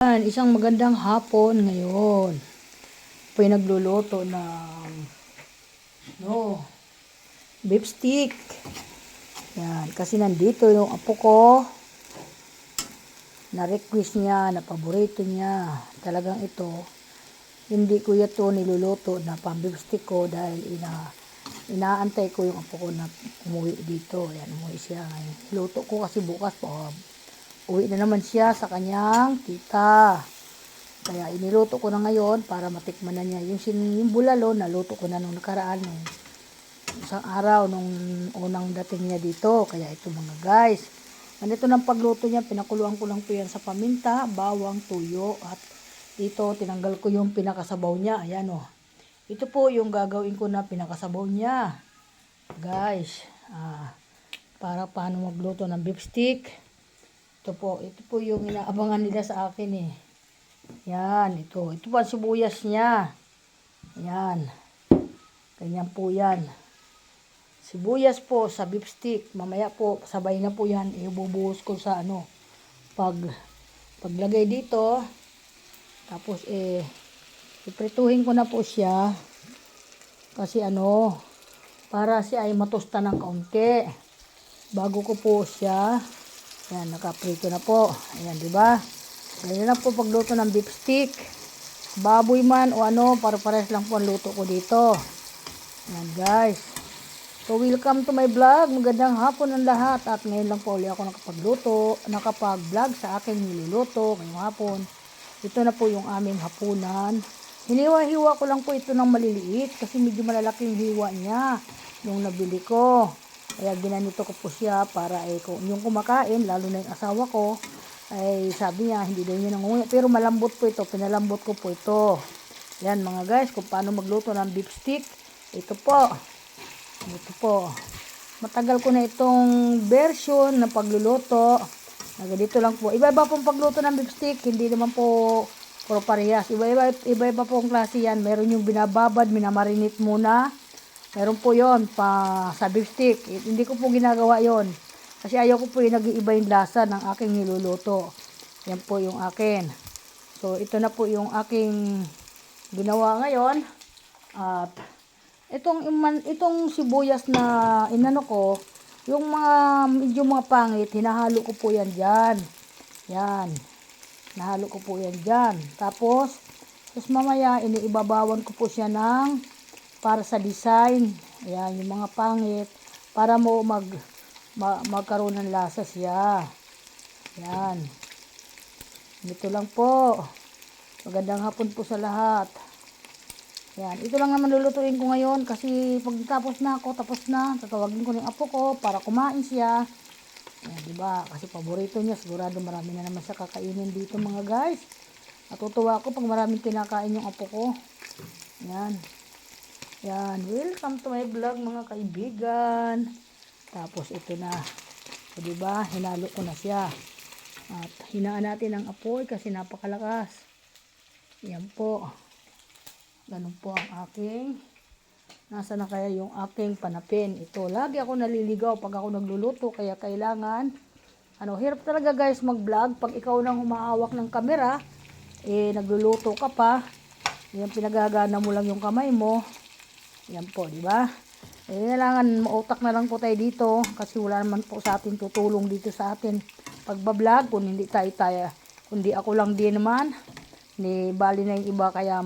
Isang magandang hapon ngayon. Nagluluto ng beef stick. Yan, kasi nandito yung apo ko. Na-request niya, na paborito niya. Talagang ito, hindi ko ito niluluto na pang beef stick ko dahil inaantay ko yung apo ko na umuwi dito. Yan, umuwi siya ngayon. Luto ko kasi bukas po. Uwi na naman siya sa kanyang tita. Kaya iniluto ko na ngayon para matikman na niya. Yung bulalo, naluto ko na nung nakaraan. Nung isang araw, nung unang dating niya dito. Kaya ito mga guys. Ganito ng pagluto niya. Pinakuluan ko lang po yan sa paminta, bawang, tuyo. At dito, tinanggal ko yung pinakasabaw niya. Ayan o. Ito po yung gagawin ko na pinakasabaw niya. Guys, para paano magluto ng beef stick. Ito po yung inaabangan nila sa akin eh. Yan, ito po ang sibuyas niya. Yan. Ganyan po yan. Sibuyas po sa beef stick. Mamaya po, sabay na po yan. Ibubuhos ko sa paglagay dito. Tapos iprituhin ko na po siya. Kasi para siya ay matusta ng kaunti. Bago ko po siya, yan, nakaprito na po. Ayan, di ba? Ganyan lang po pagluto ng beef stick. Baboy man o para-pares lang po ang luto ko dito. Ayan, guys. So, welcome to my vlog. Magandang hapon ng lahat. At ngayon lang po ulit ako nakapag-vlog sa aking niluluto ngayong hapon. Ito na po yung aming hapunan. Hiniwa-hiwa ko lang po ito ng maliliit kasi medyo malalaki yung hiwa niya nung nabili ko. Kaya ginanito ko po siya para kung yung kumakain, lalo na yung asawa ko, ay sabi niya, hindi daw niya nangunguya. Pero malambot po ito, pinalambot ko po ito. Yan mga guys, kung paano magluto ng beef stick. Ito po. Matagal ko na itong version na pagluluto. Ganito lang po. Iba-iba pong pagluto ng beef stick, hindi naman po puro parehas. Iba-iba pong klase yan. Meron yung binababad, minamarinate muna. Meron po yon sa beef stick. Hindi ko po ginagawa yon kasi ayaw ko po yung nag-iiba yung lasa ng aking niluluto. Yan po yung akin. So, ito na po yung aking ginawa ngayon. At itong sibuyas na inano ko, yung medyo mga pangit, hinahalo ko po yan dyan. Yan. Nahalo ko po yan dyan. Tapos mamaya, iniibabawan ko po siya para sa design. Ayan, yung mga pangit. Para mo magkaroon ng lasa siya. Ayan. Ito lang po. Magandang hapon po sa lahat. Ayan. Ito lang naman lulutuin ko ngayon. Kasi pag tapos na, tatawagin ko ng apo ko para kumain siya. Ayan, diba? Kasi paborito niya. Sigurado marami na naman siya kakainin dito mga guys. Natutuwa ako pag maraming kinakain yung apo ko. Ayan. Yan, welcome to my vlog mga kaibigan. Tapos ito na. So, diba, hinalo ko na siya. At hinaan natin ang apoy kasi napakalakas. Yan po. Ganun po ang aking. Nasa na kaya yung aking panapin. Ito, lagi ako naliligaw pag ako nagluluto. Kaya kailangan, hirap talaga guys mag-vlog. Pag ikaw nang humahawak ng kamera, nagluluto ka pa. Yan, pinagagana mo lang yung kamay mo. Yan po, di ba? Kailangan mautak na lang po tayo dito kasi wala naman po sa atin tutulong dito sa atin pagbablog kung hindi tayo, kundi ako lang din naman. Ni bali na yung iba kaya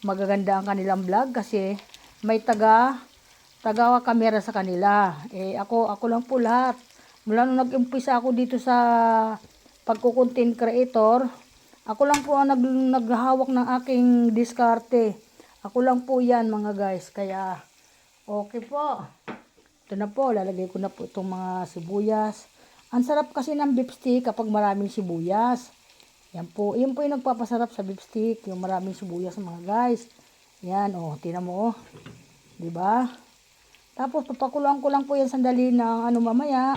magaganda ang kanilang vlog kasi may taga kamera sa kanila. Ako lang po lahat. Mula nung nag-umpisa ako dito sa pagko-content creator, ako lang po ang naghahawak ng aking diskarte. Ako lang po yan mga guys. Kaya okay po. Ito na po. Lalagay ko na po itong mga sibuyas. Ang sarap kasi ng beef stick kapag maraming sibuyas. Yan po. Yan po yung nagpapasarap sa beef stick. Yung maraming sibuyas mga guys. Yan o. Tingnan mo o. Diba? Tapos papakuloan ko lang po yan sandali ng mamaya.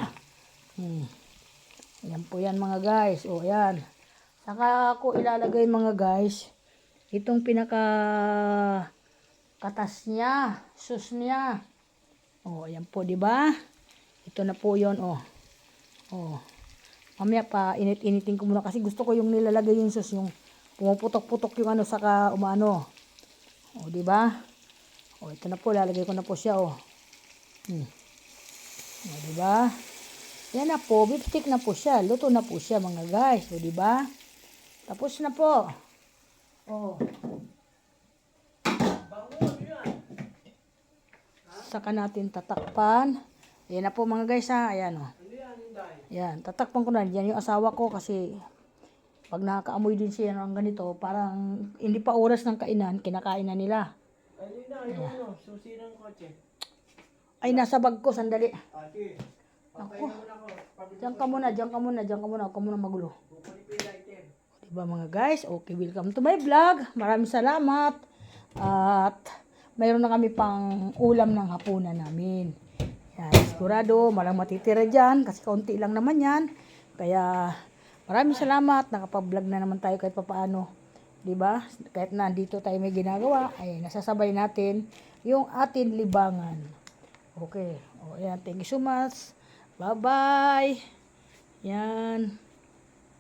Yan po yan mga guys. O yan. Saka ako ilalagay mga guys. Itong katas niya, sus niya. Ayan po, 'di ba? Ito na po 'yon, Mamaya pa init-initin ko muna kasi gusto ko yung nilalagay yung sauce, yung pumuputok-putok yung ano saka umano. O, di ba? O, ito na po, lalagay ko na po siya, o. O, di ba? Yan na po, beef stick na po siya. Luto na po siya, mga guys. O, di ba? Tapos na po. O. Saka natin tatakpan. Ayan na po, mga guys, ha. Ayan, o. Ayan, tatakpan ko na. Yan yung asawa ko kasi pag nakakaamoy din siya ng ganito, parang hindi pa oras ng kainan, kinakain na nila. Ayun na, yung susi ng kotse. Ay, nasa bag ko, sandali. Ate, Ako. papahinga mo na ako. Diyan ka muna, diyan ka muna, diyan ka muna. Huwag ka muna magulo. Kukunin ko yung lighter. Diba mga guys? Okay, welcome to my vlog. Maraming salamat. At mayroon na kami pang ulam ng hapunan namin. Yan, sigurado, malang matitira dyan kasi kaunti lang naman yan. Kaya maraming salamat. Nakapag-vlog na naman tayo kahit papaano. Diba? Kahit nandito tayo may ginagawa, ay nasasabay natin yung atin libangan. Okay. O, yan. Thank you so much. Bye-bye. Yan.